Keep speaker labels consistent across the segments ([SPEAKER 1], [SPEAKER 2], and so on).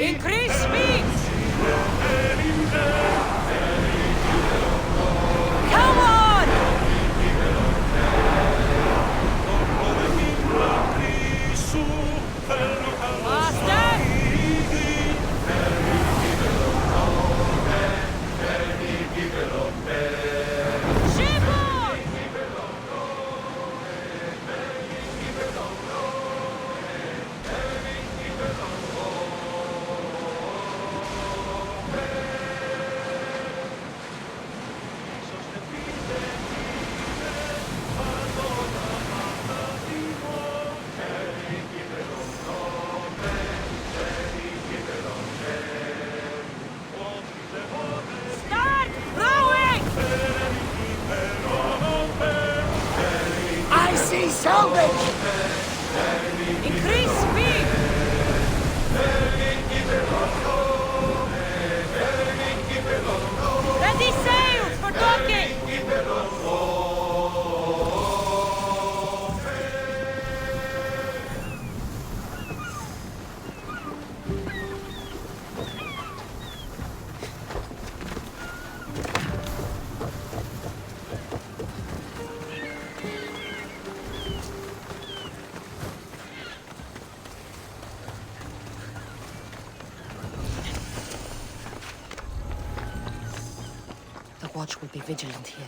[SPEAKER 1] Increase speed! Come on! Master! Shipboard! Start rowing!
[SPEAKER 2] I see salvage!
[SPEAKER 1] Increase speed! Ready sails for docking!
[SPEAKER 2] The watch will be vigilant here.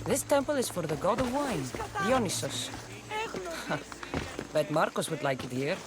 [SPEAKER 1] This temple is for the god of wine, Dionysus. Bet Marcos would like it here.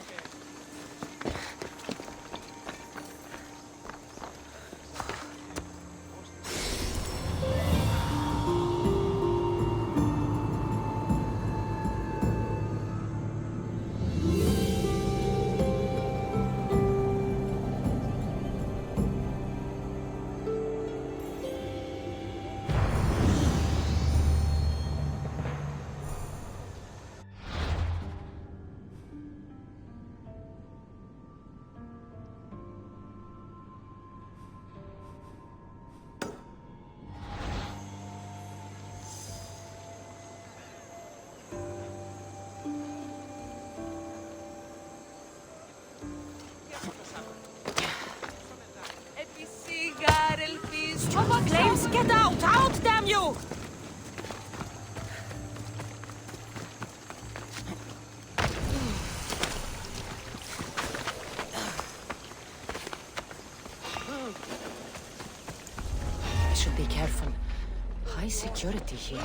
[SPEAKER 1] Flames, get out! Out, damn you!
[SPEAKER 2] I should be careful. High security here.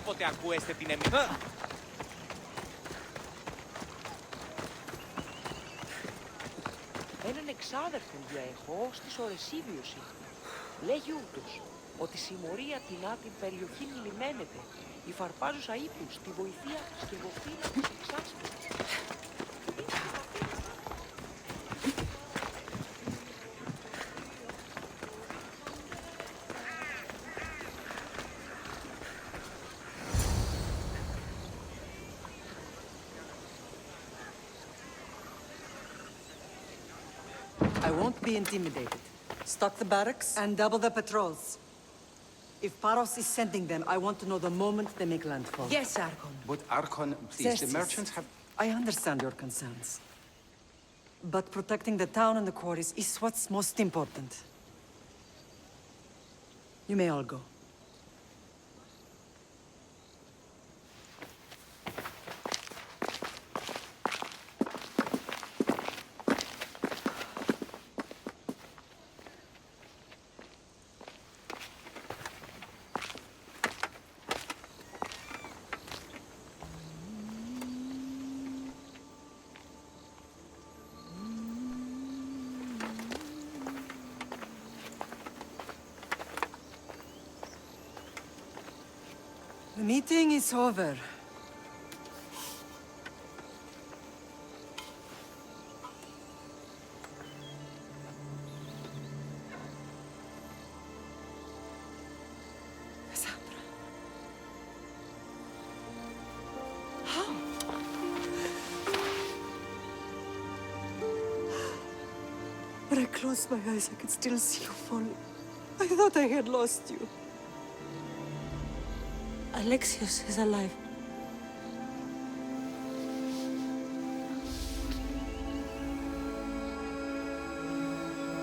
[SPEAKER 3] Πότε ακούεστε την εμμηνία.
[SPEAKER 4] Έναν εξάδερφον έχω στις ορεσίβιωση. Λέγει ούτως ότι συμμορία την άτην περιοχήν λιμένεται. Η φαρπάζουσα ύπους, τη βοηθεία σκευοφύλα της εξάσπης.
[SPEAKER 5] I won't be intimidated. Stock the barracks and double the patrols. If Paros is sending them, I want to know the moment they make landfall.
[SPEAKER 1] Yes, Archon.
[SPEAKER 6] But Archon, please, the
[SPEAKER 5] Yes,
[SPEAKER 6] merchants have...
[SPEAKER 5] I understand your concerns. But protecting the town and the quarries is what's most important. You may all go. The meeting is over. closed my eyes, I could still see you falling. I thought I had lost you.
[SPEAKER 2] Alexios is alive.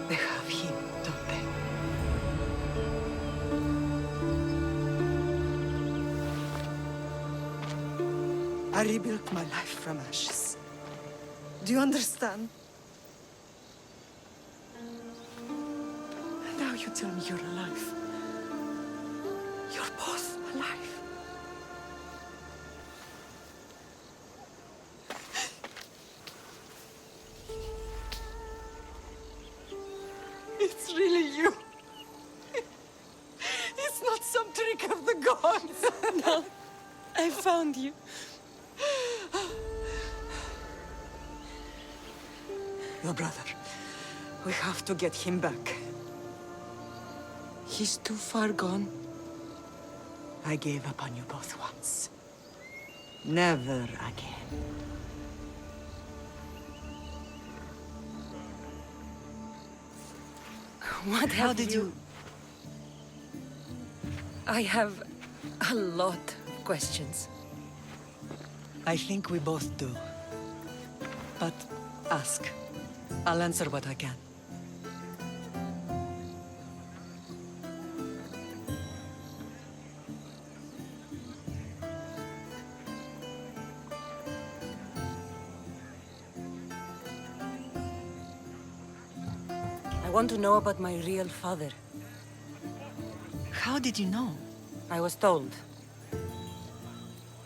[SPEAKER 5] They have him, don't they? I rebuilt my life from ashes. Do you understand? And now you tell me you're alive. You're both alive. It's really you. It's not some trick of the gods.
[SPEAKER 2] No, I found you.
[SPEAKER 5] Your brother. We have to get him back.
[SPEAKER 2] He's too far gone.
[SPEAKER 5] I gave up on you both once. Never again.
[SPEAKER 2] What
[SPEAKER 5] How
[SPEAKER 2] have
[SPEAKER 5] did you...
[SPEAKER 2] I have a lot of questions.
[SPEAKER 5] I think we both do. But ask. I'll answer what I can.
[SPEAKER 2] I want to know about my real father.
[SPEAKER 5] How did you know?
[SPEAKER 2] I was told.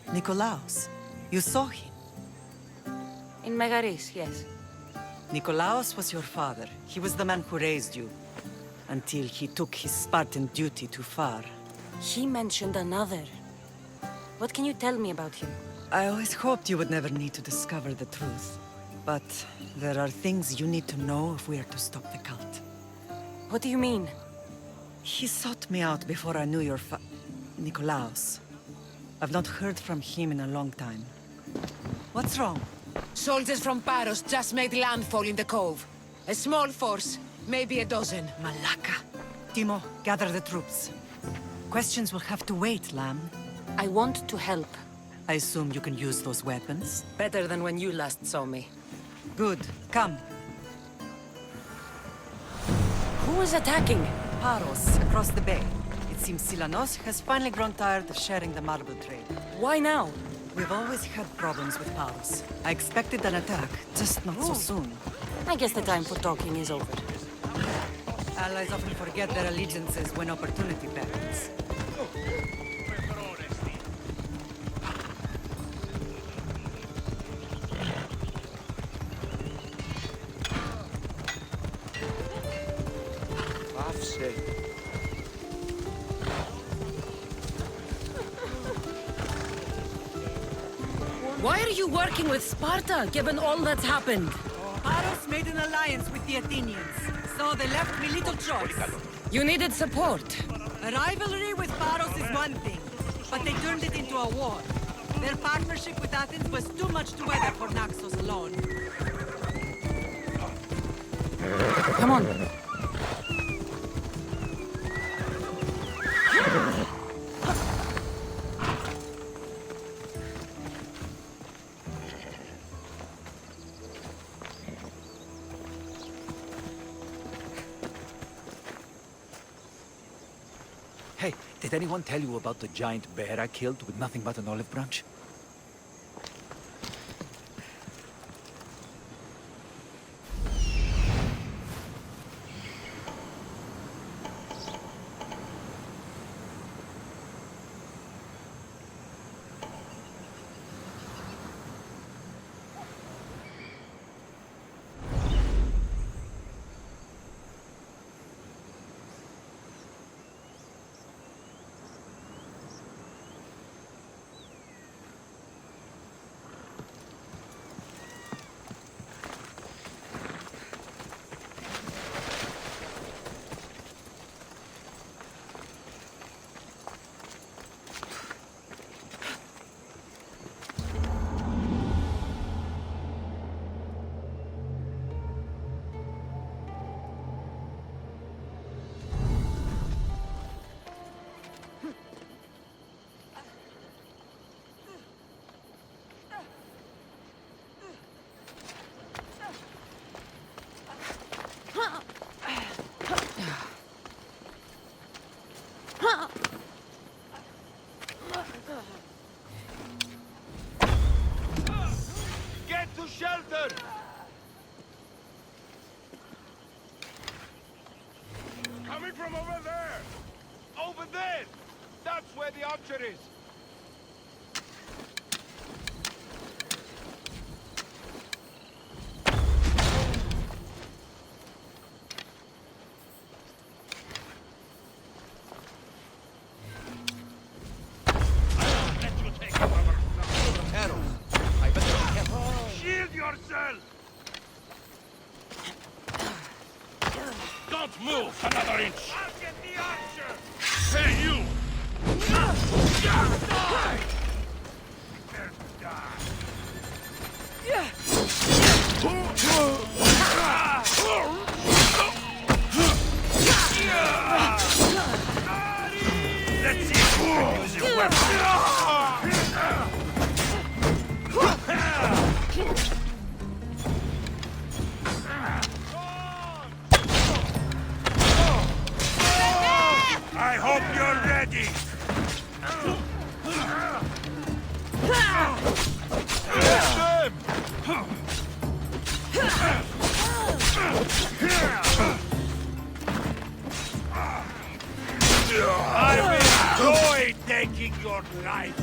[SPEAKER 5] Nikolaos. You saw him.
[SPEAKER 2] In Megaris, yes.
[SPEAKER 5] Nikolaos was your father. He was the man who raised you. Until he took his Spartan duty too far.
[SPEAKER 2] He mentioned another. What can you tell me about him?
[SPEAKER 5] I always hoped you would never need to discover the truth. But there are things you need to know if we are to stop the cult.
[SPEAKER 2] What do you mean?
[SPEAKER 5] He sought me out before I knew your Nikolaos. I've not heard from him in a long time. What's wrong?
[SPEAKER 6] Soldiers from Paros just made landfall in the cove. A small force, maybe a dozen.
[SPEAKER 5] Malaka. Timo, gather the troops. Questions will have to wait, Lamb.
[SPEAKER 2] I want to help.
[SPEAKER 5] I assume you can use those weapons?
[SPEAKER 2] Better than when you last saw me.
[SPEAKER 5] Good. Come.
[SPEAKER 2] Who is attacking?
[SPEAKER 5] Paros, across the bay. It seems Silanos has finally grown tired of sharing the marble trade.
[SPEAKER 2] Why now?
[SPEAKER 5] We've always had problems with Paros. I expected an attack, just not so soon.
[SPEAKER 2] I guess the time for talking is over.
[SPEAKER 5] Allies often forget their allegiances when opportunity beckons.
[SPEAKER 3] Άφησε.
[SPEAKER 2] Why are you working with Sparta, given all that's happened?
[SPEAKER 5] Paros made an alliance with the Athenians, so they left me little choice.
[SPEAKER 2] You needed support.
[SPEAKER 5] A rivalry with Paros is one thing, but they turned it into a war. Their partnership with Athens was too much to weather for Naxos alone.
[SPEAKER 2] Come on.
[SPEAKER 7] Hey, did anyone tell you about the giant bear I killed with nothing but an olive branch?
[SPEAKER 8] together! Coming from over there! Over there! That's where the archer is! Shield yourself! Don't move another inch! I'll get the archer! Hey, you! Die! Prepare to die! Let's see if you can use your weapon! I hope you're ready! I will enjoy taking your life!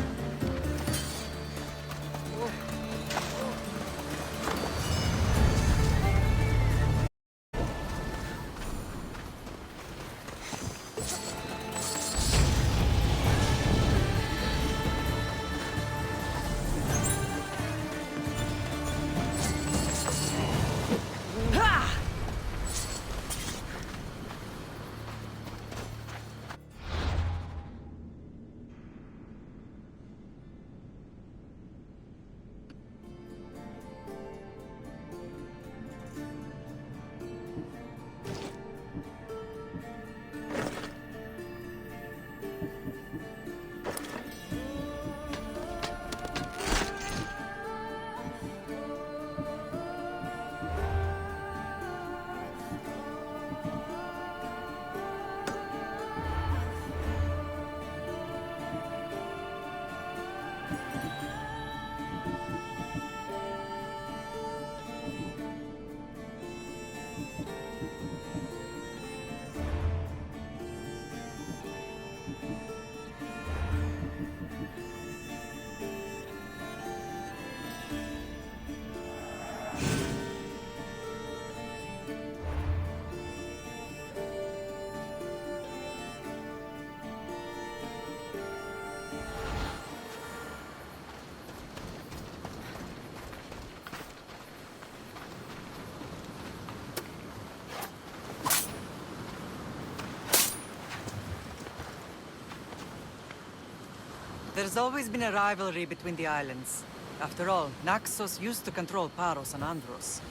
[SPEAKER 5] There's always been a rivalry between the islands. After all, Naxos used to control Paros and Andros.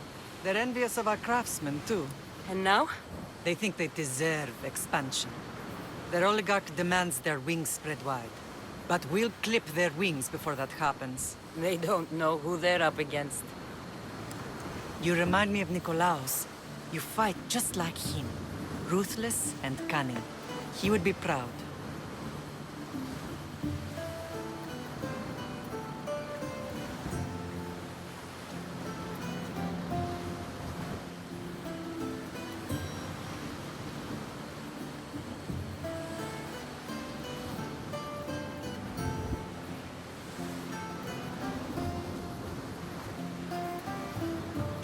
[SPEAKER 5] They're envious of our craftsmen, too.
[SPEAKER 2] And now?
[SPEAKER 5] They think they deserve expansion. Their oligarch demands their wings spread wide. But we'll clip their wings before that happens.
[SPEAKER 2] They don't know who they're up against.
[SPEAKER 5] You remind me of Nikolaos. You fight just like him. Ruthless and cunning. He would be proud.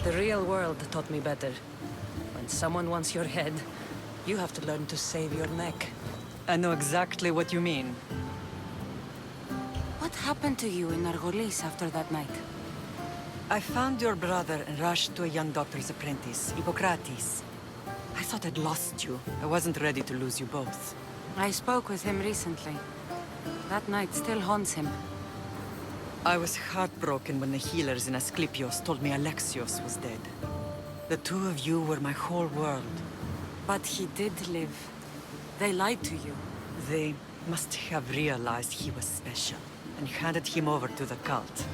[SPEAKER 1] The real world taught me better. When someone wants your head, you have to learn to save your neck.
[SPEAKER 5] I know exactly what you mean.
[SPEAKER 2] What happened to you in Argolis after that night?
[SPEAKER 5] I found your brother and rushed to a young doctor's apprentice, Hippocrates. I thought I'd lost you. I wasn't ready to lose you both.
[SPEAKER 2] I spoke with him recently. That night still haunts him.
[SPEAKER 5] I was heartbroken when the healers in Asclepios told me Alexios was dead. The two of you were my whole world.
[SPEAKER 2] But he did live. They lied to you.
[SPEAKER 5] They must have realized he was special and handed him over to the cult.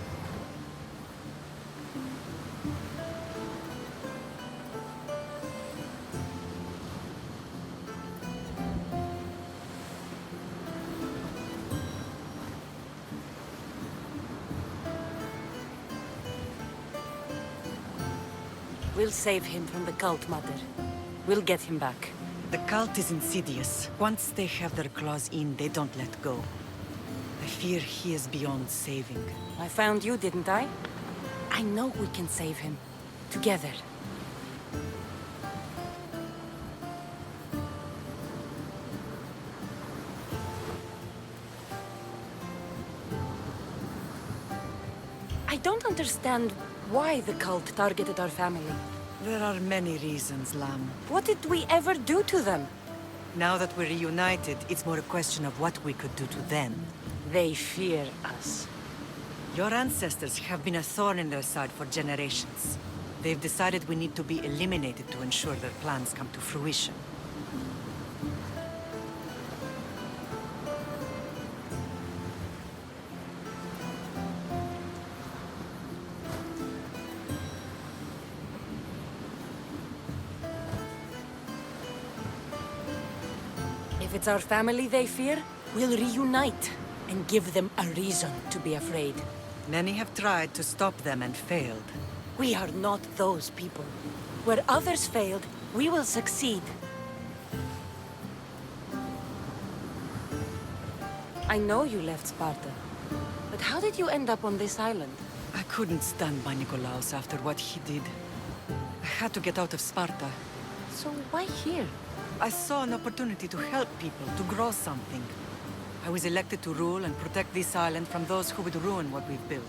[SPEAKER 2] We'll save him from the cult, Mother. We'll get him back.
[SPEAKER 5] The cult is insidious. Once they have their claws in, they don't let go. I fear he is beyond saving.
[SPEAKER 2] I found you, didn't I? I know we can save him. Together. I don't understand why the cult targeted our family.
[SPEAKER 5] There are many reasons, Lamb.
[SPEAKER 2] What did we ever do to them?
[SPEAKER 5] Now that we're reunited, it's more a question of what we could do to them.
[SPEAKER 2] They fear us.
[SPEAKER 5] Your ancestors have been a thorn in their side for generations. They've decided we need to be eliminated to ensure their plans come to fruition.
[SPEAKER 2] If it's our family they fear, we'll reunite and give them a reason to be afraid.
[SPEAKER 5] Many have tried to stop them and failed.
[SPEAKER 2] We are not those people. Where others failed, we will succeed. I know you left Sparta, but how did you end up on this island?
[SPEAKER 5] I couldn't stand by Nikolaos after what he did. I had to get out of Sparta.
[SPEAKER 2] So why here?
[SPEAKER 5] I saw an opportunity to help people, to grow something. I was elected to rule and protect this island from those who would ruin what we've built.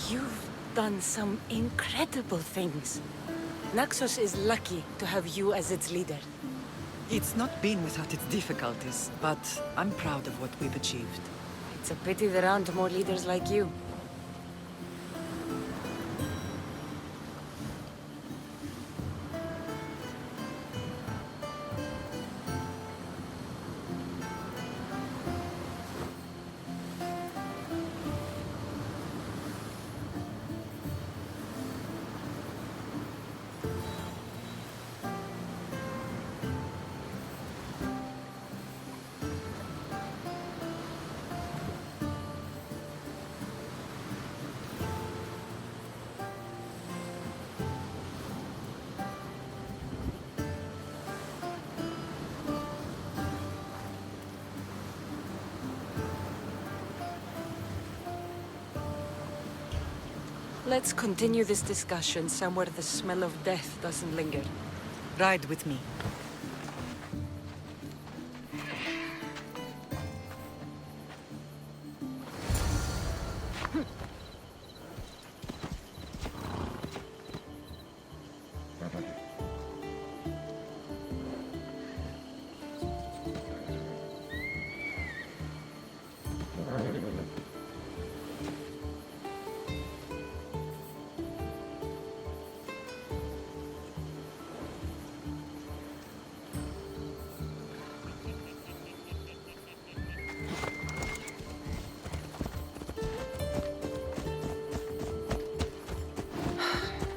[SPEAKER 2] You've done some incredible things. Naxos is lucky to have you as its leader.
[SPEAKER 5] It's not been without its difficulties, but I'm proud of what we've achieved.
[SPEAKER 2] It's a pity there aren't more leaders like you. Let's continue this discussion somewhere the smell of death doesn't linger.
[SPEAKER 5] Ride with me.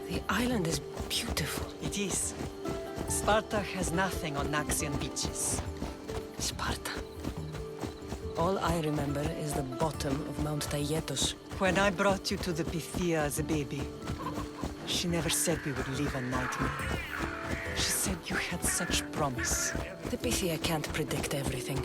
[SPEAKER 2] The island is beautiful.
[SPEAKER 5] It is. Sparta has nothing on Naxian beaches.
[SPEAKER 2] Sparta. All I remember is the bottom of Mount Taygetos.
[SPEAKER 5] When I brought you to the Pythia as a baby, she never said we would live a nightmare. She said you had such promise.
[SPEAKER 2] The Pythia can't predict everything.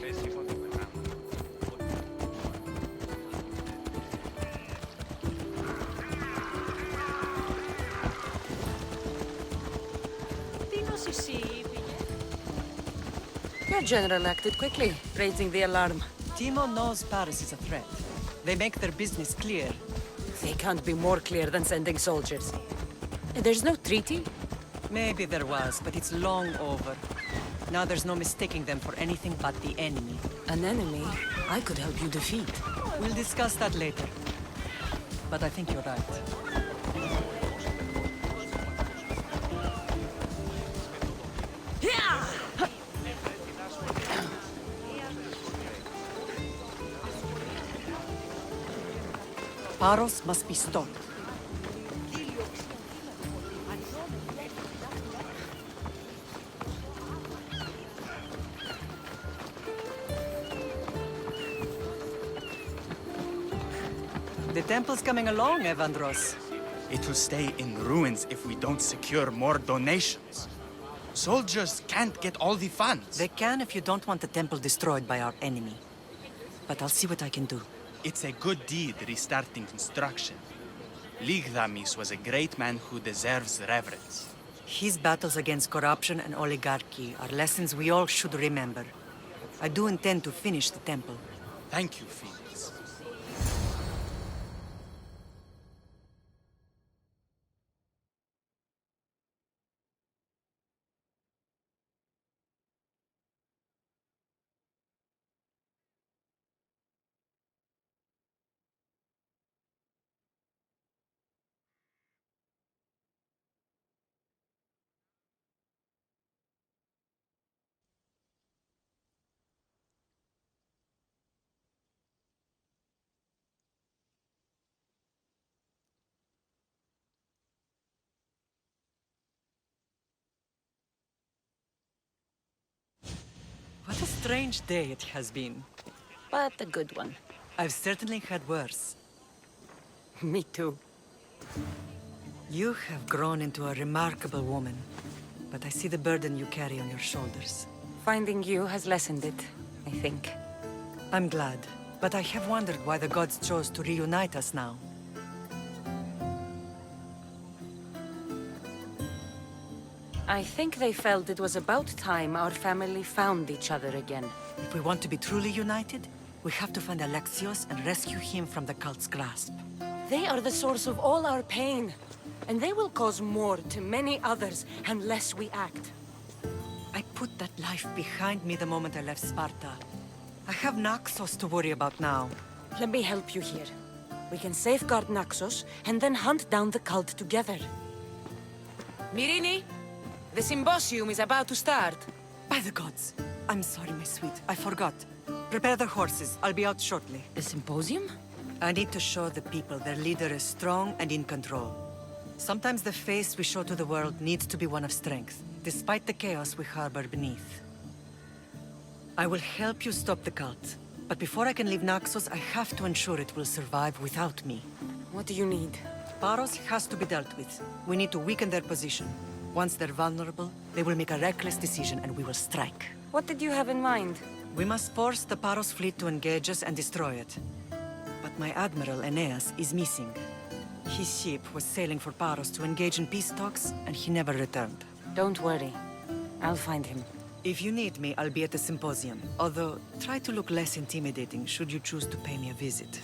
[SPEAKER 2] Your general acted quickly, raising the alarm.
[SPEAKER 5] Timo knows Paris is a threat. They make their business clear.
[SPEAKER 2] They can't be more clear than sending soldiers. There's no treaty?
[SPEAKER 5] Maybe there was, but it's long over. Now there's no mistaking them for anything but the enemy.
[SPEAKER 2] An enemy I could help you defeat.
[SPEAKER 5] We'll discuss that later. But I think you're right. Paros must be stopped. The temple's coming along, Evandros.
[SPEAKER 9] It will stay in ruins if we don't secure more donations. Soldiers can't get all the funds.
[SPEAKER 5] They can if you don't want the temple destroyed by our enemy. But I'll see what I can do.
[SPEAKER 9] It's a good deed restarting construction. Ligdamis was a great man who deserves reverence.
[SPEAKER 5] His battles against corruption and oligarchy are lessons we all should remember. I do intend to finish the temple.
[SPEAKER 9] Thank you, Phoenix.
[SPEAKER 5] What a strange day it has been.
[SPEAKER 2] But a good one.
[SPEAKER 5] I've certainly had worse.
[SPEAKER 2] Me too.
[SPEAKER 5] You have grown into a remarkable woman, but I see the burden you carry on your shoulders.
[SPEAKER 2] Finding you has lessened it, I think.
[SPEAKER 5] I'm glad, but I have wondered why the gods chose to reunite us now.
[SPEAKER 2] I think they felt it was about time our family found each other again.
[SPEAKER 5] If we want to be truly united, we have to find Alexios and rescue him from the cult's grasp.
[SPEAKER 2] They are the source of all our pain, and they will cause more to many others unless we act.
[SPEAKER 5] I put that life behind me the moment I left Sparta. I have Naxos to worry about now.
[SPEAKER 2] Let me help you here. We can safeguard Naxos and then hunt down the cult together.
[SPEAKER 6] Myrrine, the symposium is about to start.
[SPEAKER 5] By the gods! I'm sorry, my sweet. I forgot. Prepare the horses. I'll be out shortly.
[SPEAKER 2] The symposium?
[SPEAKER 5] I need to show the people their leader is strong and in control. Sometimes the face we show to the world needs to be one of strength, despite the chaos we harbor beneath. I will help you stop the cult, but before I can leave Naxos, I have to ensure it will survive without me.
[SPEAKER 2] What do you need?
[SPEAKER 5] Paros has to be dealt with. We need to weaken their position. Once they're vulnerable, they will make a reckless decision and we will strike.
[SPEAKER 2] What did you have in mind?
[SPEAKER 5] We must force the Paros fleet to engage us and destroy it. But my admiral, Aeneas, is missing. His ship was sailing for Paros to engage in peace talks, and he never returned.
[SPEAKER 2] Don't worry. I'll find him.
[SPEAKER 5] If you need me, I'll be at the symposium. Although, try to look less intimidating should you choose to pay me a visit.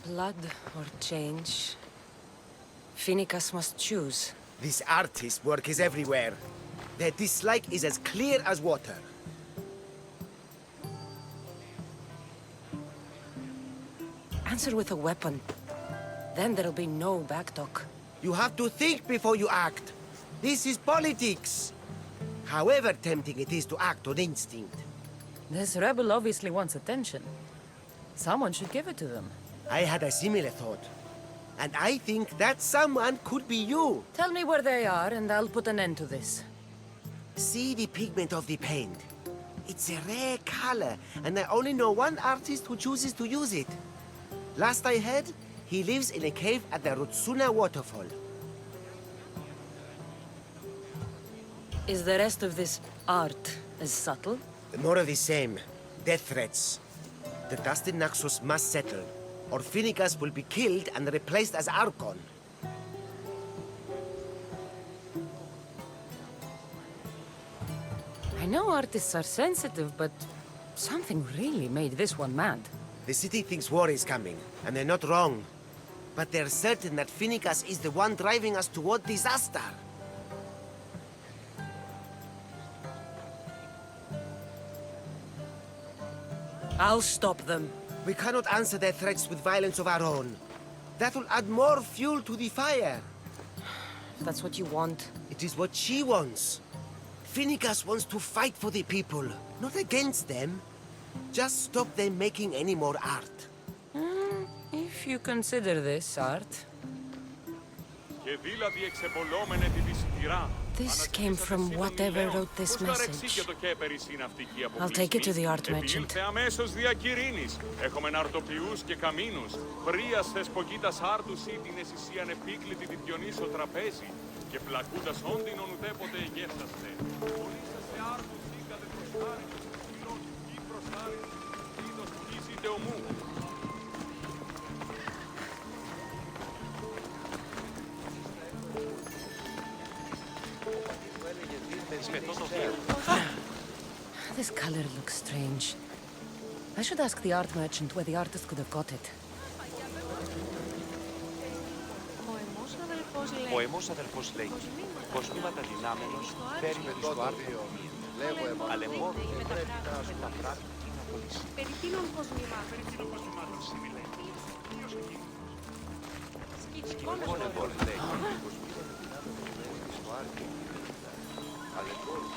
[SPEAKER 1] Blood or change? Finicus must choose.
[SPEAKER 10] This artist's work is everywhere. Their dislike is as clear as water.
[SPEAKER 1] Answer with a weapon. Then there'll be no backtalk.
[SPEAKER 10] You have to think before you act. This is politics. However tempting it is to act on instinct.
[SPEAKER 1] This rebel obviously wants attention. Someone should give it to them.
[SPEAKER 10] I had a similar thought. And I think that someone could be you.
[SPEAKER 1] Tell me where they are, and I'll put an end to this.
[SPEAKER 10] See the pigment of the paint. It's a rare color, and I only know one artist who chooses to use it. Last I heard, he lives in a cave at the Rutsuna waterfall.
[SPEAKER 1] Is the rest of this art as subtle?
[SPEAKER 10] More of the same. Death threats. The dust in Naxos must settle, or Finicus will be killed and replaced as Archon.
[SPEAKER 1] I know artists are sensitive, but something really made this one mad.
[SPEAKER 10] The city thinks war is coming, and they're not wrong. But they're certain that Finicus is the one driving us toward disaster.
[SPEAKER 1] I'll stop them.
[SPEAKER 10] We cannot answer their threats with violence of our own. That will add more fuel to the fire.
[SPEAKER 1] If that's what you want.
[SPEAKER 10] It is what she wants. Finicus wants to fight for the people, not against them. Just stop them making any more art.
[SPEAKER 1] If you consider this art. This came from whatever wrote this message. I'll take it to the art merchant.
[SPEAKER 8] Αμέσως διακηρύνεις. Έχουμε ναρτοποιούς και καμίνους. Πρίας θεσπογίτας άρτουσι την εσυσίαν επίκλητη τη διονύσω τραπέζι. Και πλακούντας όντινον ουδέποτε εγέφταστε. Πονήσαστε άρτουσι κατε προστάρι. Φιλός ή προστάρι. Είδος χύσιτε ομού.
[SPEAKER 1] This color looks strange. I should ask the art merchant where the artist could have got it.
[SPEAKER 11] Ο αιμός αδελφός λέει, κοσμήματα δυνάμενος φέρει με στο άρθρο αλλά μόνο δεν πρέπει να μεταφράσει την απολύση.
[SPEAKER 12] Περί τίνων κοσμημάτων.
[SPEAKER 11] Λοιπόν, λέει, στο άρθρο αλλά μόνο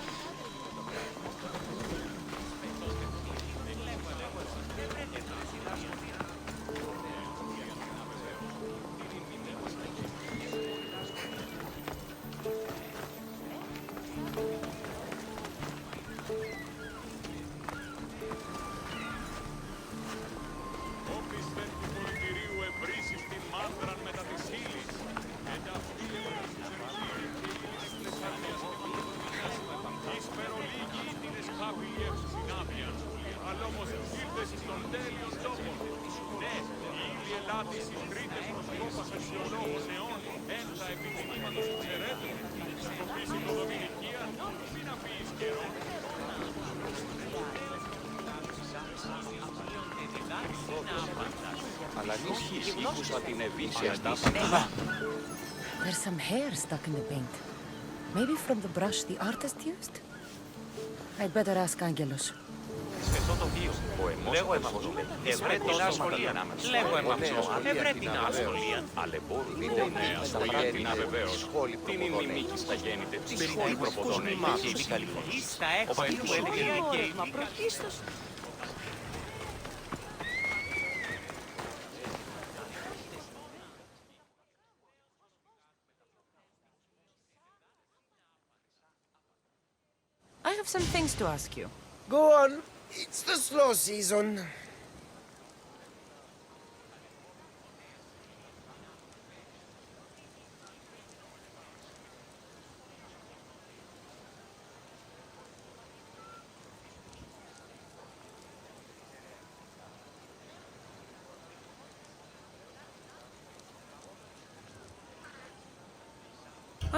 [SPEAKER 11] αλλά νύχης ήκουσα την ευήσια στάση.
[SPEAKER 1] There's some hair stuck in the paint. Maybe from the brush the artist used? I'd better ask Angelos.
[SPEAKER 11] Σφετώ το βίο. Ο αιμός αδελφός λέει, ευρέτηνα σχολεία.
[SPEAKER 3] Λέγω εμαψώ, ευρέτηνα σχολεία.
[SPEAKER 11] Αλεμπόρου δείτε νέα σχολεία την αβεβαίως. Την ημιμίκη στα γέννητε. Την σχολή προποδόν έχει ήδη καλή φωνή. Ο πατήρ μου έλεγε και
[SPEAKER 2] πρωτίστως.
[SPEAKER 1] I have some things to ask you.
[SPEAKER 10] Go on. It's the slow season.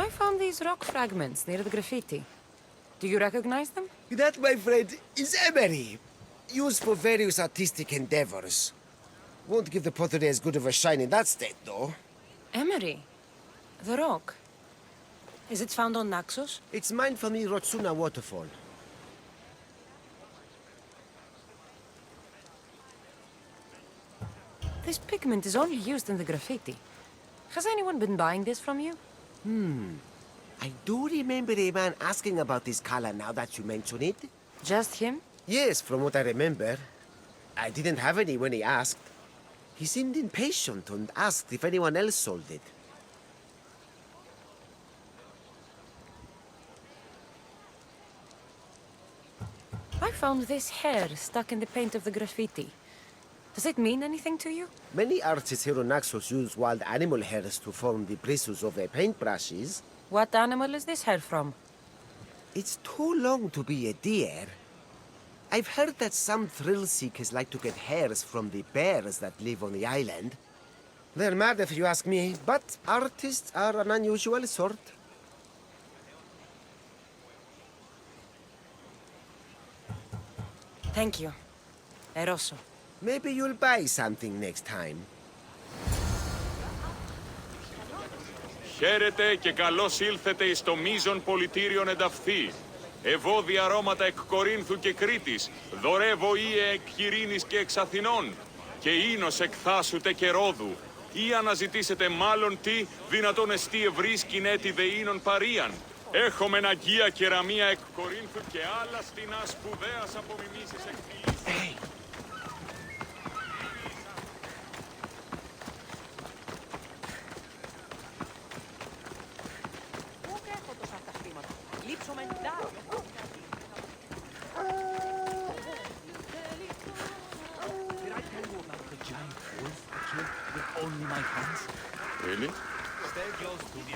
[SPEAKER 1] I found these rock fragments near the graffiti. Do you recognize them?
[SPEAKER 10] That, my friend, is emery. Used for various artistic endeavors. Won't give the pottery as good of a shine in that state, though.
[SPEAKER 2] Emery, the rock. Is it found on Naxos?
[SPEAKER 10] It's mined from the Rotsuna waterfall.
[SPEAKER 2] This pigment is only used in the graffiti. Has anyone been buying this from you?
[SPEAKER 10] I do remember a man asking about this color now that you mention it.
[SPEAKER 2] Just him?
[SPEAKER 10] Yes, from what I remember. I didn't have any when he asked. He seemed impatient and asked if anyone else sold it.
[SPEAKER 2] I found this hair stuck in the paint of the graffiti. Does it mean anything to you?
[SPEAKER 10] Many artists here on Naxos use wild animal hairs to form the bristles of their paintbrushes.
[SPEAKER 2] What animal is this hair from?
[SPEAKER 10] It's too long to be a deer. I've heard that some thrill seekers like to get hairs from the bears that live on the island. They're mad if you ask me, but artists are an unusual sort.
[SPEAKER 2] Thank you. Eroso.
[SPEAKER 10] Maybe you'll buy something next time.
[SPEAKER 8] Χαίρετε και καλώς ήλθετε εις το μείζον πολιτήριον ενταυθή. Ευώδη αρώματα εκ Κορίνθου και Κρήτης, δωρεύω ήε εκ Κυρίνης και εξ Αθηνών, και ίνος εκ Θάσουτε και Ρόδου, ή αναζητήσετε μάλλον τι, δυνατόν εστί ευρίσκην έτη δεΐνων παρίαν. Έχομεν αγία κεραμία εκ Κορίνθου και άλλα στινά σπουδαίας απομιμήσεις εκφυλής.
[SPEAKER 4] Πού έχω τόσα αυτά χρήματα. Λείψω με εντάρια.
[SPEAKER 7] Did I tell you about the giant wolf I killed with only my hands?
[SPEAKER 8] Really?
[SPEAKER 7] Stay close to me.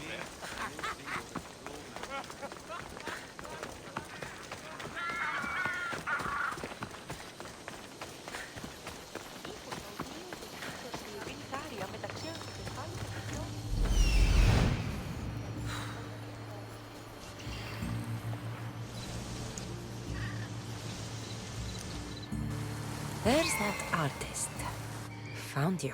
[SPEAKER 2] There's that artist. Found you.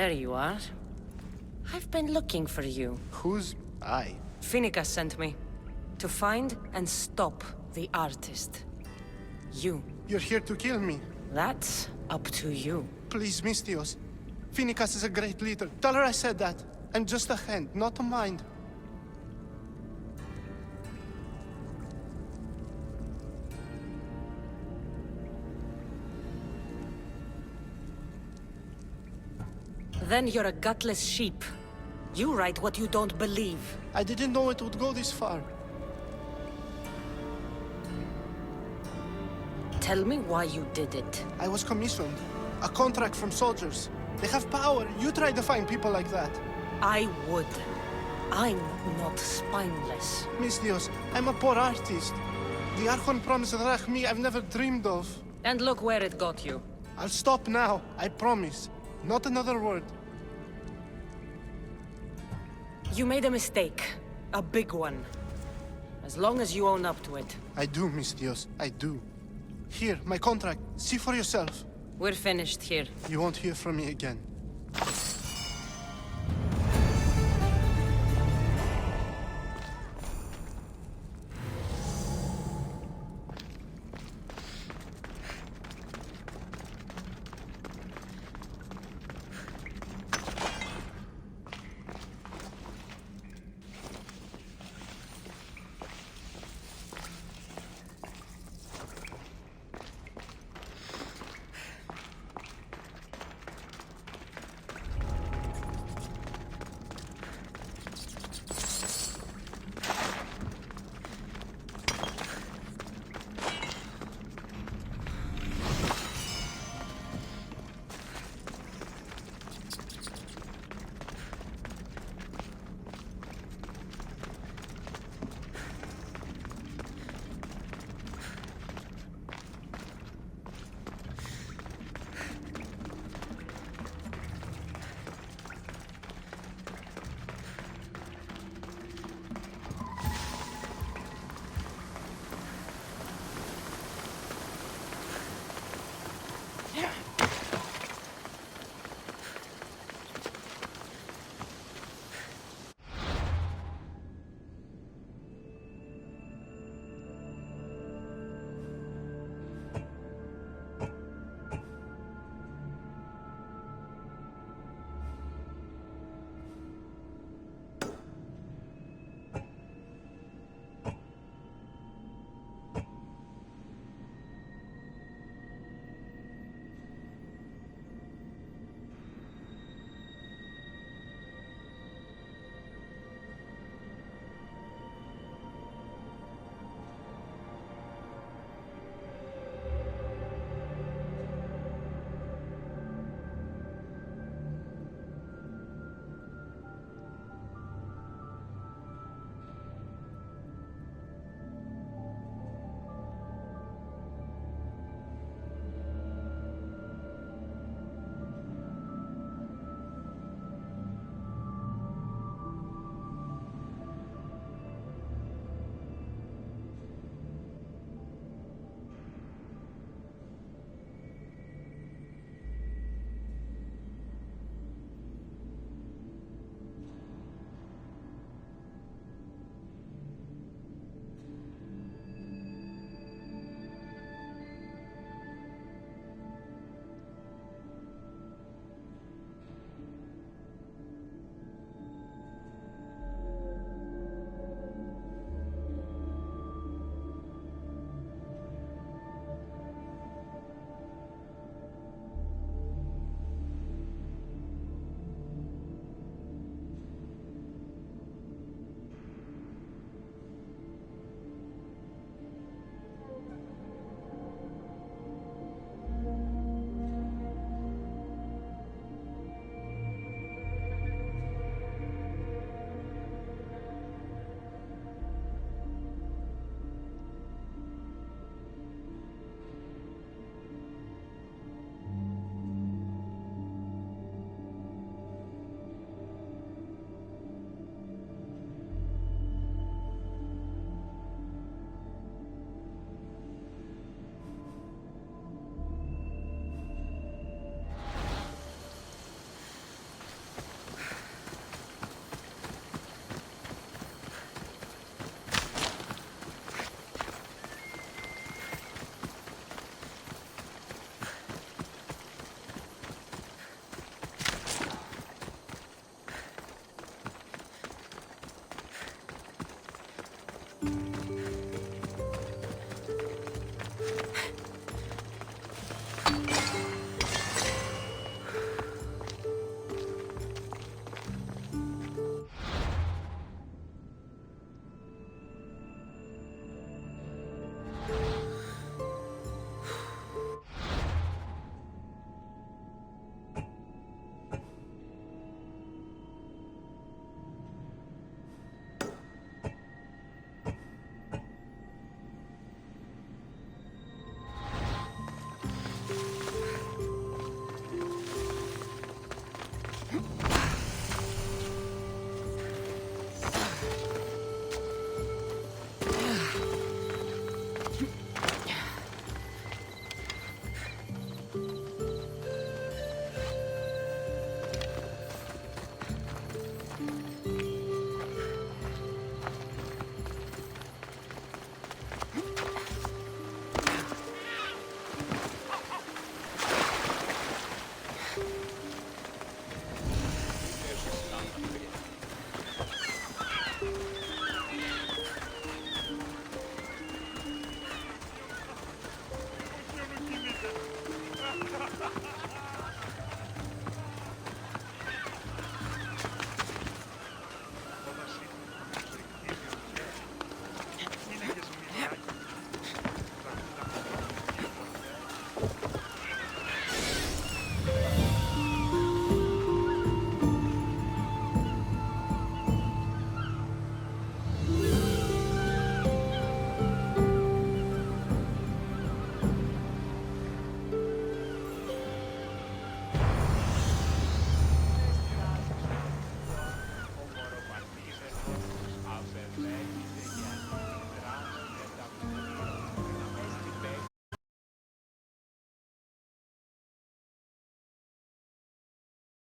[SPEAKER 2] There you are. I've been looking for you.
[SPEAKER 12] Who's I?
[SPEAKER 2] Finicus sent me. To find and stop the artist. You.
[SPEAKER 12] You're here to kill me.
[SPEAKER 2] That's up to you.
[SPEAKER 12] Please, Mistios. Finicus is a great leader. Tell her I said that. I'm just a hand, not a mind.
[SPEAKER 2] Then you're a gutless sheep. You write what you don't believe.
[SPEAKER 12] I didn't know it would go this far.
[SPEAKER 2] Tell me why you did it.
[SPEAKER 12] I was commissioned. A contract from soldiers. They have power. You try to find people like that.
[SPEAKER 2] I would. I'm not spineless.
[SPEAKER 12] Mistios, I'm a poor artist. The Archon promised Rachmi I've never dreamed of.
[SPEAKER 2] And look where it got you.
[SPEAKER 12] I'll stop now, I promise. Not another word.
[SPEAKER 2] You made a mistake. A big one. As long as you own up to it.
[SPEAKER 12] I do, Mistios. I do. Here, my contract. See for yourself.
[SPEAKER 2] We're finished here.
[SPEAKER 12] You won't hear from me again.